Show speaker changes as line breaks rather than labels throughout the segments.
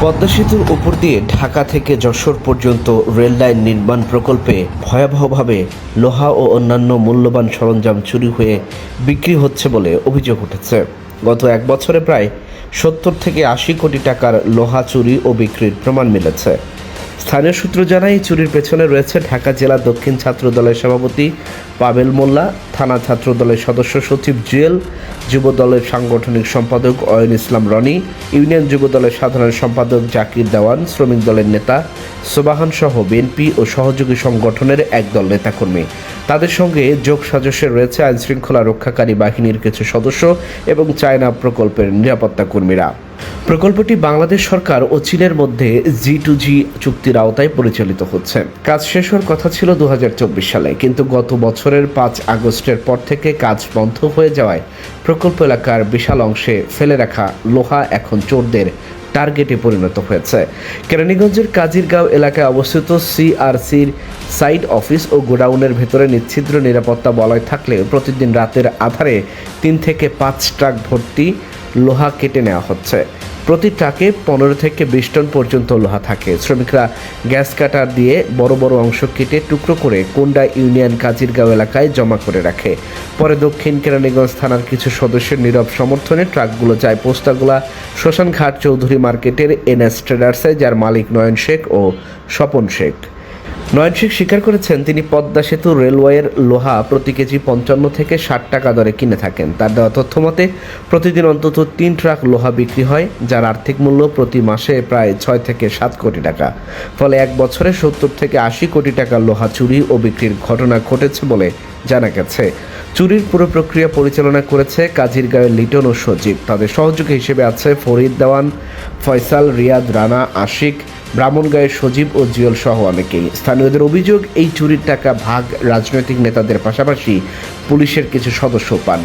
পদ্মা সেতুর উপর দিয়ে ঢাকা থেকে যশোর পর্যন্ত রেল লাইন নির্মাণ প্রকল্পে ভয়াবহভাবে লোহা ও অন্যান্য মূল্যবান সরঞ্জাম চুরি হয়ে বিক্রি হচ্ছে বলে অভিযোগ উঠেছে। গত এক বছরে প্রায় 70 থেকে 80 কোটি টাকার লোহা চুরি ও বিক্রির প্রমাণ মিলেছে। স্থানীয় সূত্র জানায় এই চুরির পেছনে রয়েছে ঢাকা জেলা দক্ষিণ ছাত্র দলের সভাপতি পাবেল মোল্লা, থানা ছাত্র দলের সদস্য সচিব জুয়েল, যুব দলের সাংগঠনিক সম্পাদক অয়ন ইসলাম রনি, ইউনিয়ন যুব দলের সাধারণ সম্পাদক জাকির দেওয়ান, শ্রমিক দলের নেতা সোবাহান সহ বিএনপি ও সহযোগী সংগঠনের একদল নেতাকর্মী। তাদের সঙ্গে যোগ সাজসে রয়েছে আইনশৃঙ্খলা রক্ষাকারী বাহিনীর কিছু সদস্য এবং চায়না প্রকল্পের নিরাপত্তা কর্মীরা। প্রকল্পটি বাংলাদেশ সরকার ও চীনের মধ্যে G2G চুক্তির আওতায় পরিচালিত হচ্ছে। কাজ শেষ হওয়ার কথা ছিল 2024 সালে, কিন্তু গত বছরের 5 আগস্টের পর থেকে কাজ বন্ধ হয়ে যাওয়ায় প্রকল্প এলাকার বিশাল অংশে ফেলে রাখা লোহা এখন চোরদের টার্গেটে পরিণত হয়েছে। কেরানীগঞ্জের কাজিরগাঁও এলাকায় অবস্থিত CRCর সাইড অফিস ও গোডাউনের ভেতরে নিচ্ছিদ্র নিরাপত্তা বলয় থাকলে প্রতিদিন রাতের আধারে 3 থেকে 5 ট্রাক ভর্তি লোহা কেটে নেওয়া হচ্ছে। প্রতি ট্রাকে 15 থেকে 20 টন পর্যন্ত লোহা থাকে। শ্রমিকরা গ্যাস কাটার দিয়ে বড় বড় অংশ কেটে টুকরো করে কোন্ডা ইউনিয়ন কাজিরগাঁও এলাকায় জমা করে রাখে। পরে দক্ষিণ কেরানীগঞ্জ থানার কিছু সদস্যের নীরব সমর্থনে ট্রাকগুলো যায় পোস্তাগুলা শ্মশানঘাট চৌধুরী মার্কেটের NS ট্রেডার্সে, যার মালিক নয়ন শেখ ও স্বপন শেখ। নয়ন শেখ স্বীকার করেছেন তিনি পদ্মা সেতু রেলওয়ের লোহা প্রতি কেজি 55 থেকে 60 টাকা দরে কিনে থাকেন। তার দেওয়া তথ্য মতে প্রতিদিন অন্তত 3 ট্রাক লোহা বিক্রি হয়, যার আর্থিক মূল্য প্রতি মাসে প্রায় 6 থেকে 7 কোটি টাকা। ফলে এক বছরে 70 থেকে 80 কোটি টাকা লোহা চুরি ও বিক্রির ঘটনা ঘটেছে বলে জানা গেছে। চুরির পুরো প্রক্রিয়া পরিচালনা করেছে কাজিরগাঁওয়ের লিটন ও সজীব। তাদের সহযোগী হিসেবে আছে ফরিদ দেওয়ান, ফয়সাল, রিয়াদ, রানা, আশিক, ব্রাহ্মণগাঁয়ের সজীব ও জিয়ল সহ অনেকেই। স্থানীয়দের অভিযোগ, এই চুরির টাকা ভাগ রাজনৈতিক নেতাদের পাশাপাশি পুলিশের কিছু সদস্য পান।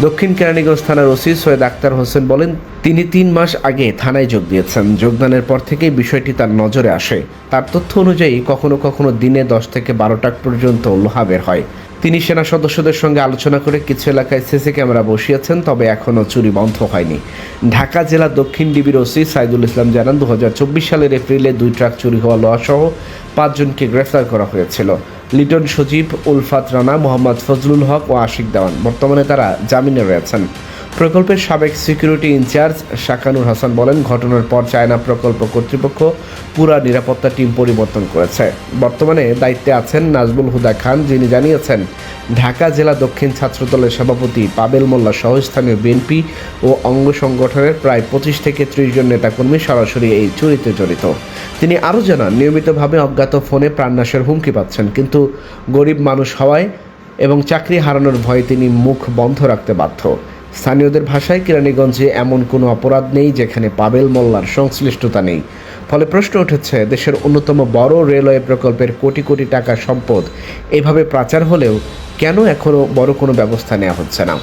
দক্ষিণ কেরানীগঞ্জ থানার ওসি সৈয়দ আক্তার হোসেন বলেন, তিনি 3 মাস আগে থানায় যোগ দিয়েছেন। যোগদানের পর থেকেই বিষয়টি তার নজরে আসে। তার তথ্য অনুযায়ী কখনো কখনো দিনে 10 থেকে 12 ট্রাক পর্যন্ত লোহা বের হয়। তিনি সেনা সদস্যদের সঙ্গে আলোচনা করে কিছু এলাকায় সিসি ক্যামেরা বসিয়েছেন, তবে এখনও চুরি বন্ধ হয়নি। ঢাকা জেলা দক্ষিণ ডিবির ওসি সাইদুল ইসলাম জানান, 2024 সালের এপ্রিলে 2 ট্রাক চুরি হওয়া লোহা সহ 5 জনকে গ্রেফতার করা হয়েছিল। লিটন, সজীব, উলফাত, রানা, মোহাম্মদ ফজলুল হক ও আশিক দেওয়ান বর্তমানে তারা জামিনে রয়েছেন। প্রকল্পের সাবেক সিকিউরিটি ইনচার্জ শাকানুর হাসান বলেন, ঘটনার পর চায়না প্রকল্প কর্তৃপক্ষ পুরা নিরাপত্তা টিম পরিবর্তন করেছে। বর্তমানে দায়িত্বে আছেন নাজবুল হুদা খান, যিনি জানিয়েছেন ঢাকা জেলা দক্ষিণ ছাত্রদলের সভাপতি পাবেল মোল্লা সহ স্থানীয় বিএনপি ও অঙ্গ সংগঠনের প্রায় 25 থেকে 30 জন নেতাকর্মী সরাসরি এই চুরিতে জড়িত। তিনি আরও জানান, নিয়মিতভাবে অজ্ঞাত ফোনে প্রাণনাশের হুমকি পাচ্ছেন, কিন্তু গরিব মানুষ হওয়ায় এবং চাকরি হারানোর ভয়ে তিনি মুখ বন্ধ রাখতে বাধ্য। স্থানীয়দের ভাষায় কেরানীগঞ্জে এমন কোনো অপরাধ নেই যেখানে পাবেল মোল্লার সংশ্লিষ্টতা নেই। ফলে প্রশ্ন উঠেছে, দেশের অন্যতম বড় রেলওয়ে প্রকল্পের কোটি কোটি টাকার সম্পদ এভাবে পাচার হলেও কেন এখনও বড় কোনো ব্যবস্থা নেওয়া হচ্ছে না?